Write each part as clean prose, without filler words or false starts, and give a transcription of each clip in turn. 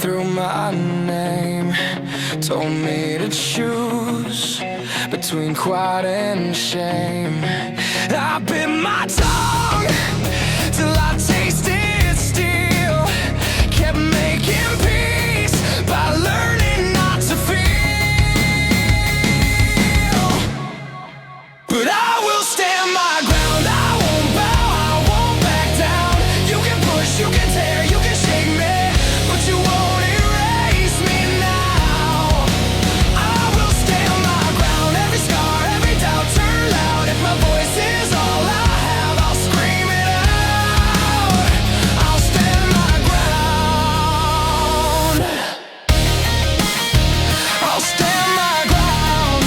through my name, told me to choose between quiet and shame. I bit my tongue till I tasted steel, kept making peace by learning not to feel. But I will stand my ground, I won't bow, I won't back down. You can push, you can tear, you can shake me, but you won't erase me now. I will stand my ground, every scar, every doubt turn loud. If my voice is all I have, I'll scream it out. I'll stand my ground. I'll stand my ground.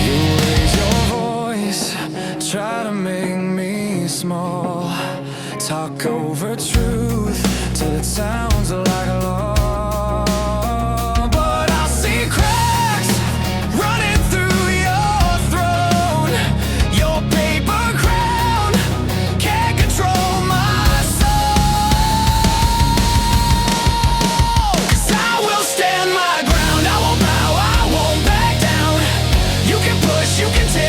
You raise your voice, try to make me small, talk over truth till it sounds like a law. But I see cracks running through your throne. Your paper crown can't control my soul. 'Cause I will stand my ground, I won't bow, I won't back down. You can push, you can tear,